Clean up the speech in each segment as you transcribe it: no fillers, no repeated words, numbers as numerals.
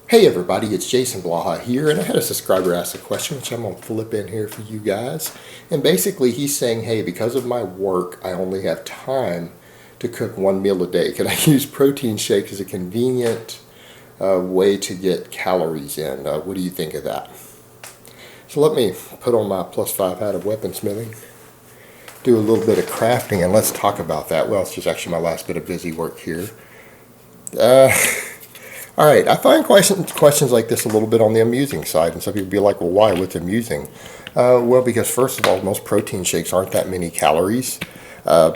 Hey everybody, it's Jason Blaha here, and I had a subscriber ask a question, which I'm going to flip in here for you guys. And basically, he's saying, hey, because of my work, I only have time to cook one meal a day. Can I use protein shakes as a convenient way to get calories in? What do you think of that? So let me put on my +5 hat of weaponsmithing, do a little bit of crafting, and let's talk about that. Well, it's just actually my last bit of busy work here. Uh, All right, I find questions like this a little bit on the amusing side, and some people be like, well, why? What's amusing? Well, because first of all, most protein shakes aren't that many calories. Uh,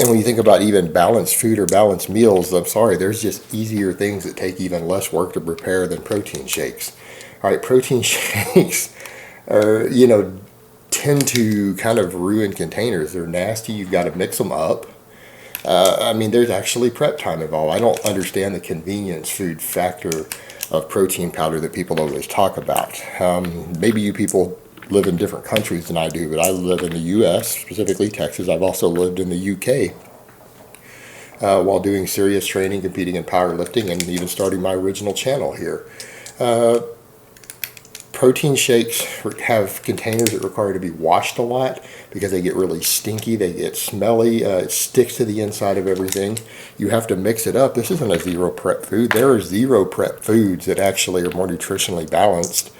and when you think about even balanced food or balanced meals, I'm sorry, there's just easier things that take even less work to prepare than protein shakes. All right, protein shakes are, tend to kind of ruin containers. They're nasty. You've got to mix them up. I mean, there's actually prep time involved. I don't understand the convenience food factor of protein powder that people always talk about. Maybe you people live in different countries than I do, but I live in the U.S., specifically Texas. I've also lived in the U.K. While doing serious training, competing in powerlifting, and even starting my original channel here. Protein shakes have containers that require to be washed a lot because they get really stinky, they get smelly, it sticks to the inside of everything. You have to mix it up. This isn't a zero prep food. There are zero prep foods that actually are more nutritionally balanced.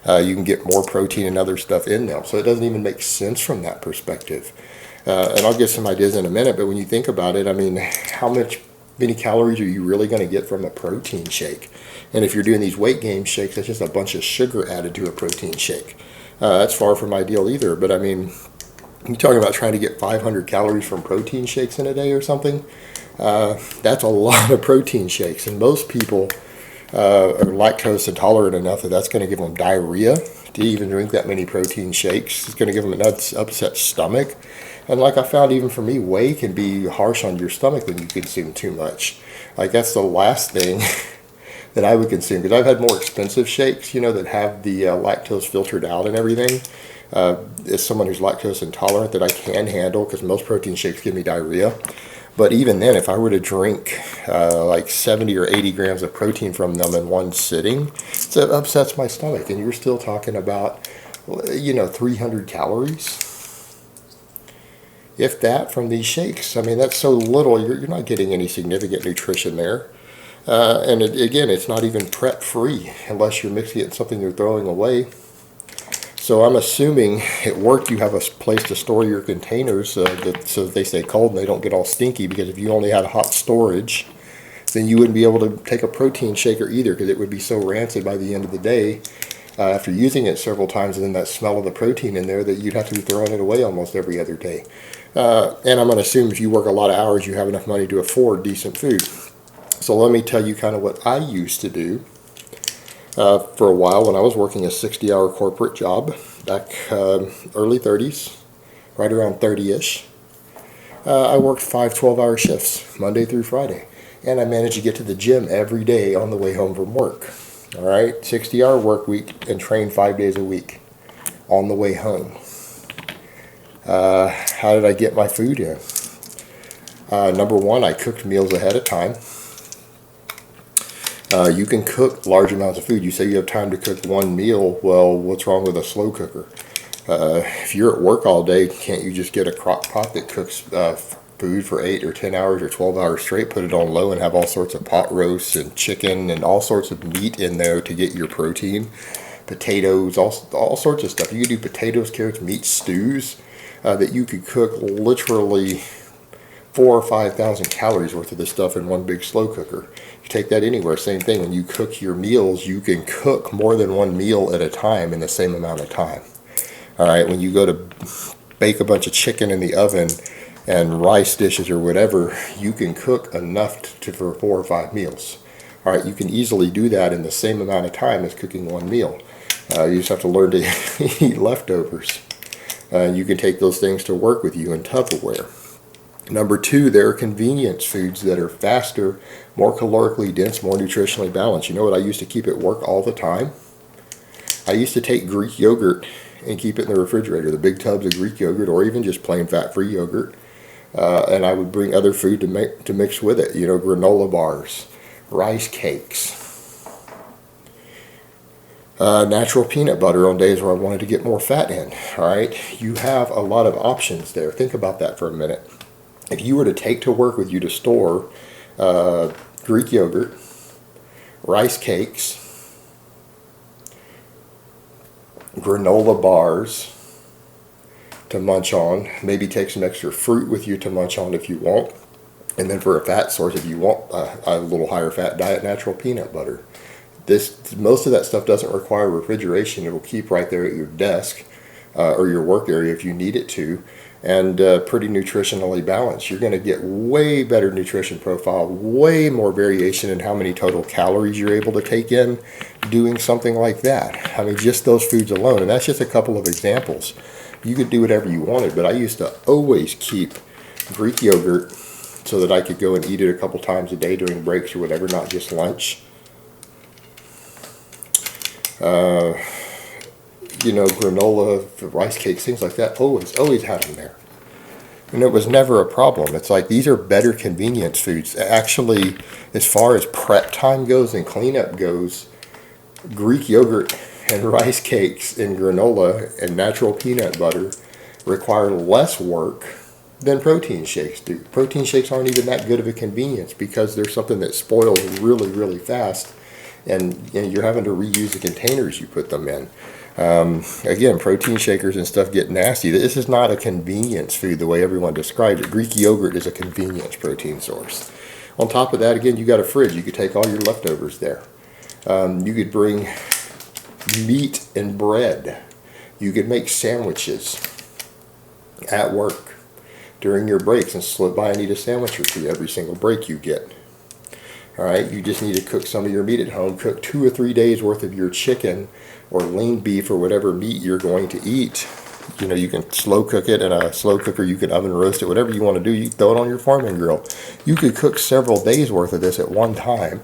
You can get more protein and other stuff in them. So it doesn't even make sense from that perspective. And I'll get some ideas in a minute, but when you think about it, I mean, many calories are you really going to get from a protein shake? And if you're doing these weight gain shakes, that's just a bunch of sugar added to a protein shake. That's far from ideal either. But I mean, you're talking about trying to get 500 calories from protein shakes in a day or something. That's a lot of protein shakes. And most people are lactose intolerant enough that that's going to give them diarrhea to even drink that many protein shakes. It's going to give them an upset stomach. And like I found, even for me, whey can be harsh on your stomach when you consume too much. Like that's the last thing that I would consume, because I've had more expensive shakes, that have the lactose filtered out and everything. As someone who's lactose intolerant, that I can handle, because most protein shakes give me diarrhea. But even then, if I were to drink like 70 or 80 grams of protein from them in one sitting, it upsets my stomach. And you're still talking about, 300 calories, if that, from these shakes. I mean, that's so little, you're not getting any significant nutrition there. And again, it's not even prep free unless you're mixing it in something you're throwing away. So I'm assuming at work you have a place to store your containers so that they stay cold and they don't get all stinky, because if you only had hot storage, then you wouldn't be able to take a protein shaker either, because it would be so rancid by the end of the day after using it several times, and then that smell of the protein in there, that you'd have to be throwing it away almost every other day. And I'm going to assume if you work a lot of hours, you have enough money to afford decent food. So let me tell you kind of what I used to do for a while when I was working a 60-hour corporate job back early 30s, right around 30-ish. I worked 5 12-hour shifts, Monday through Friday. And I managed to get to the gym every day on the way home from work. All right, 60-hour work week, and train 5 days a week on the way home. How did I get my food in? Number one, I cooked meals ahead of time. You can cook large amounts of food. You say you have time to cook one meal. Well, what's wrong with a slow cooker? If you're at work all day, can't you just get a crock pot that cooks food for 8 or 10 hours or 12 hours straight, put it on low, and have all sorts of pot roasts and chicken and all sorts of meat in there to get your protein? Potatoes, all sorts of stuff. You could do potatoes, carrots, meat stews that you could cook literally 4,000 or 5,000 calories worth of this stuff in one big slow cooker. You take that anywhere, same thing. When you cook your meals, you can cook more than one meal at a time in the same amount of time. All right, when you go to bake a bunch of chicken in the oven and rice dishes or whatever, you can cook enough for 4 or 5 meals. All right, you can easily do that in the same amount of time as cooking one meal. You just have to learn to eat leftovers. You can take those things to work with you in Tupperware. Number 2, there are convenience foods that are faster, more calorically dense, more nutritionally balanced. You know what I used to keep at work all the time? I used to take Greek yogurt and keep it in the refrigerator, the big tubs of Greek yogurt, or even just plain fat-free yogurt. And I would bring other food to mix with it, granola bars, rice cakes, Natural peanut butter on days where I wanted to get more fat in. All right, you have a lot of options there. Think about that for a minute. If you were to take to work with you to store Greek yogurt, rice cakes, granola bars to munch on, maybe take some extra fruit with you to munch on if you want, and then for a fat source, if you want a little higher fat diet, natural peanut butter. Most of that stuff doesn't require refrigeration. It will keep right there at your desk or your work area if you need it to, and pretty nutritionally balanced. You're going to get way better nutrition profile, way more variation in how many total calories you're able to take in doing something like that. I mean, just those foods alone, and that's just a couple of examples. You could do whatever you wanted, but I used to always keep Greek yogurt so that I could go and eat it a couple times a day during breaks or whatever, not just lunch. Granola, rice cakes, things like that, always had them there. And it was never a problem. It's like these are better convenience foods. Actually, as far as prep time goes and cleanup goes, Greek yogurt and rice cakes and granola and natural peanut butter require less work than protein shakes do. Protein shakes aren't even that good of a convenience because they're something that spoils really, really fast. And you're having to reuse the containers you put them in. Again, protein shakers and stuff get nasty. This is not a convenience food the way everyone describes it. Greek yogurt is a convenience protein source. On top of that, again, you got a fridge. You could take all your leftovers there. You could bring meat and bread. You could make sandwiches at work during your breaks and slip by and eat a sandwich or two every single break you get. All right, you just need to cook some of your meat at home. Cook 2 or 3 days worth of your chicken or lean beef or whatever meat you're going to eat. You can slow cook it in a slow cooker. You can oven roast it, whatever you want to do. You throw it on your farming grill. You could cook several days worth of this at one time.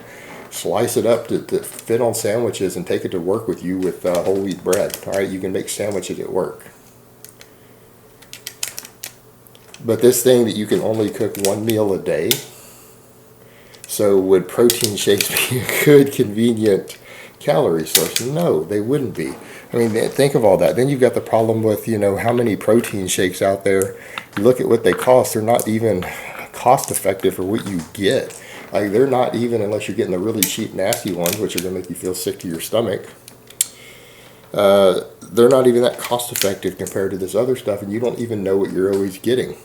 Slice it up to fit on sandwiches and take it to work with you with whole wheat bread. All right, you can make sandwiches at work. But this thing that you can only cook one meal a day, so would protein shakes be a good, convenient calorie source? No, they wouldn't be. I mean, think of all that. Then you've got the problem with, how many protein shakes out there. You look at what they cost, they're not even cost effective for what you get. Like, they're not even, unless you're getting the really cheap, nasty ones, which are going to make you feel sick to your stomach. They're not even that cost effective compared to this other stuff, and you don't even know what you're always getting.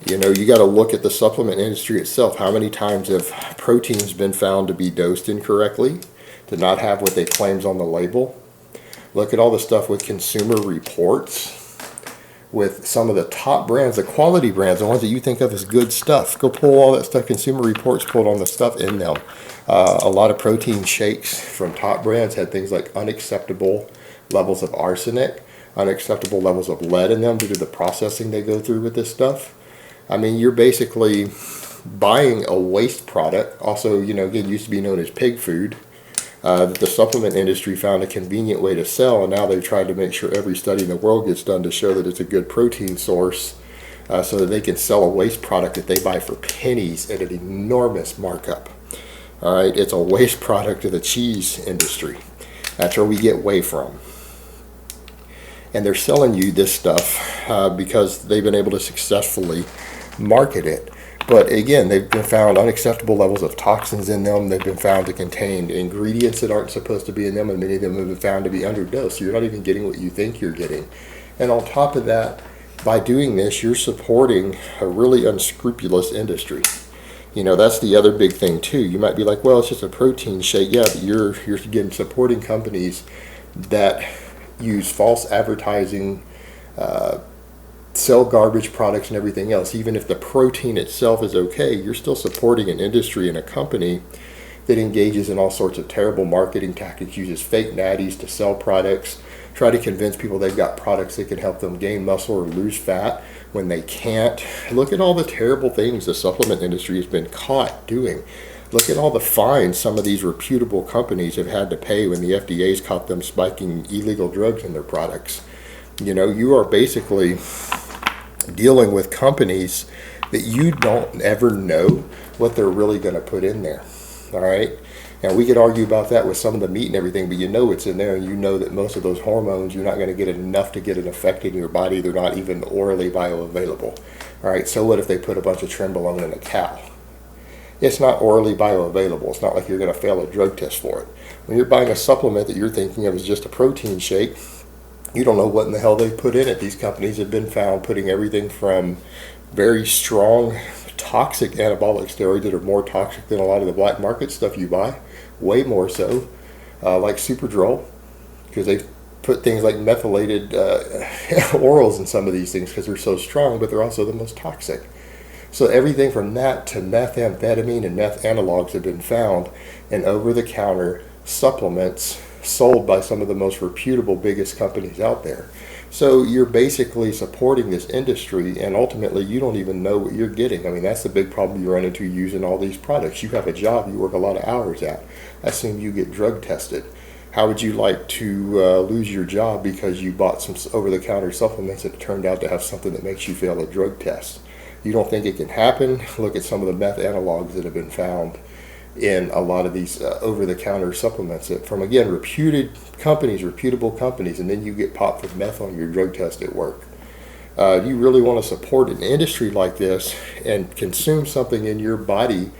You got to look at the supplement industry itself. How many times have proteins been found to be dosed incorrectly, to not have what they claims on the label? Look at all the stuff with Consumer Reports, with some of the top brands, the quality brands, the ones that you think of as good stuff. Go pull all that stuff. Consumer Reports pulled on the stuff in them. A lot of protein shakes from top brands had things like unacceptable levels of arsenic, unacceptable levels of lead in them due to the processing they go through with this stuff. I mean, you're basically buying a waste product. Also, again, used to be known as pig food, that the supplement industry found a convenient way to sell, and now they've tried to make sure every study in the world gets done to show that it's a good protein source, so that they can sell a waste product that they buy for pennies at an enormous markup. All right, it's a waste product of the cheese industry. That's where we get whey from. And they're selling you this stuff because they've been able to successfully market it. But again, they've been found unacceptable levels of toxins in them. They've been found to contain ingredients that aren't supposed to be in them, and many of them have been found to be underdosed. So you're not even getting what you think you're getting. And on top of that, by doing this, you're supporting a really unscrupulous industry. That's the other big thing too. You might be like, well, it's just a protein shake. Yeah, but you're again supporting companies that use false advertising, sell garbage products and everything else. Even if the protein itself is okay, you're still supporting an industry and a company that engages in all sorts of terrible marketing tactics, uses fake natties to sell products, try to convince people they've got products that can help them gain muscle or lose fat when they can't. Look at all the terrible things the supplement industry has been caught doing. Look at all the fines some of these reputable companies have had to pay when the FDA's caught them spiking illegal drugs in their products. You are basically dealing with companies that you don't ever know what they're really going to put in there. All right. Now we could argue about that with some of the meat and everything, but you know it's in there, and you know that most of those hormones you're not going to get enough to get an effect in your body. They're not even orally bioavailable. All right. So what if they put a bunch of trenbolone in a cow? It's not orally bioavailable. It's not like you're going to fail a drug test for it. When you're buying a supplement that you're thinking of as just a protein shake, you don't know what in the hell they put in it. These companies have been found putting everything from very strong toxic anabolic steroids that are more toxic than a lot of the black market stuff you buy, way more so, like Superdrol, because they put things like methylated orals in some of these things because they're so strong, but they're also the most toxic. So everything from that to methamphetamine and meth analogs have been found in over-the-counter supplements sold by some of the most reputable, biggest companies out there. So you're basically supporting this industry, and ultimately you don't even know what you're getting. I mean, that's the big problem you run into using all these products. You have a job you work a lot of hours at. I assume you get drug tested. How would you like to lose your job because you bought some over-the-counter supplements that turned out to have something that makes you fail a drug test? You don't think it can happen? Look at some of the meth analogs that have been found in a lot of these over-the-counter supplements that from, again, reputed companies, reputable companies, and then you get popped with meth on your drug test at work. Do you really want to support an industry like this and consume something in your body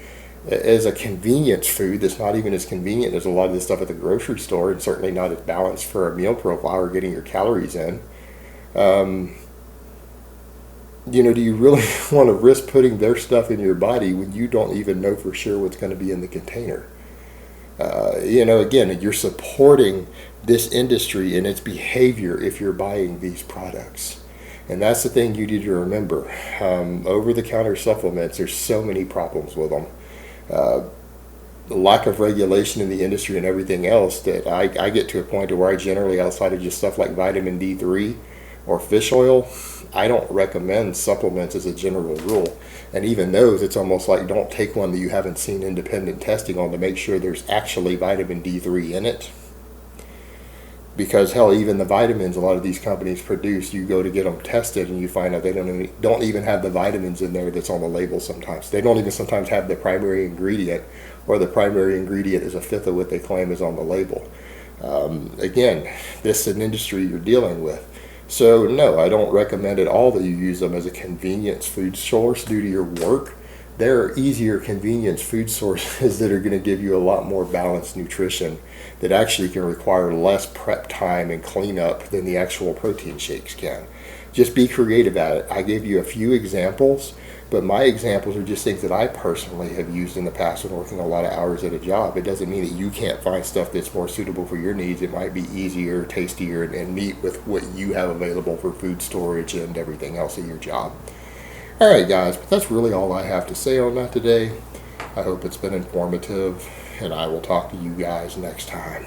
as a convenience food that's not even as convenient as a lot of the stuff at the grocery store, and certainly not as balanced for a meal profile or getting your calories in? Do you really want to risk putting their stuff in your body when you don't even know for sure what's going to be in the container? Again, you're supporting this industry and its behavior if you're buying these products. And that's the thing you need to remember. Over-the-counter supplements, there's so many problems with them. The lack of regulation in the industry and everything else that I get to a point where I generally, outside of just stuff like vitamin D3 or fish oil, I don't recommend supplements as a general rule. And even those, it's almost like don't take one that you haven't seen independent testing on to make sure there's actually vitamin D3 in it. Because hell, even the vitamins a lot of these companies produce, you go to get them tested and you find out they don't even have the vitamins in there that's on the label sometimes. They don't even sometimes have the primary ingredient, or the primary ingredient is a fifth of what they claim is on the label. Again, this is an industry you're dealing with. So no, I don't recommend at all that you use them as a convenience food source due to your work. There are easier convenience food sources that are going to give you a lot more balanced nutrition that actually can require less prep time and cleanup than the actual protein shakes can. Just be creative at it. I gave you a few examples, but my examples are just things that I personally have used in the past when working a lot of hours at a job. It doesn't mean that you can't find stuff that's more suitable for your needs. It might be easier, tastier, and meet with what you have available for food storage and everything else at your job. All right, guys, but that's really all I have to say on that today. I hope it's been informative, and I will talk to you guys next time.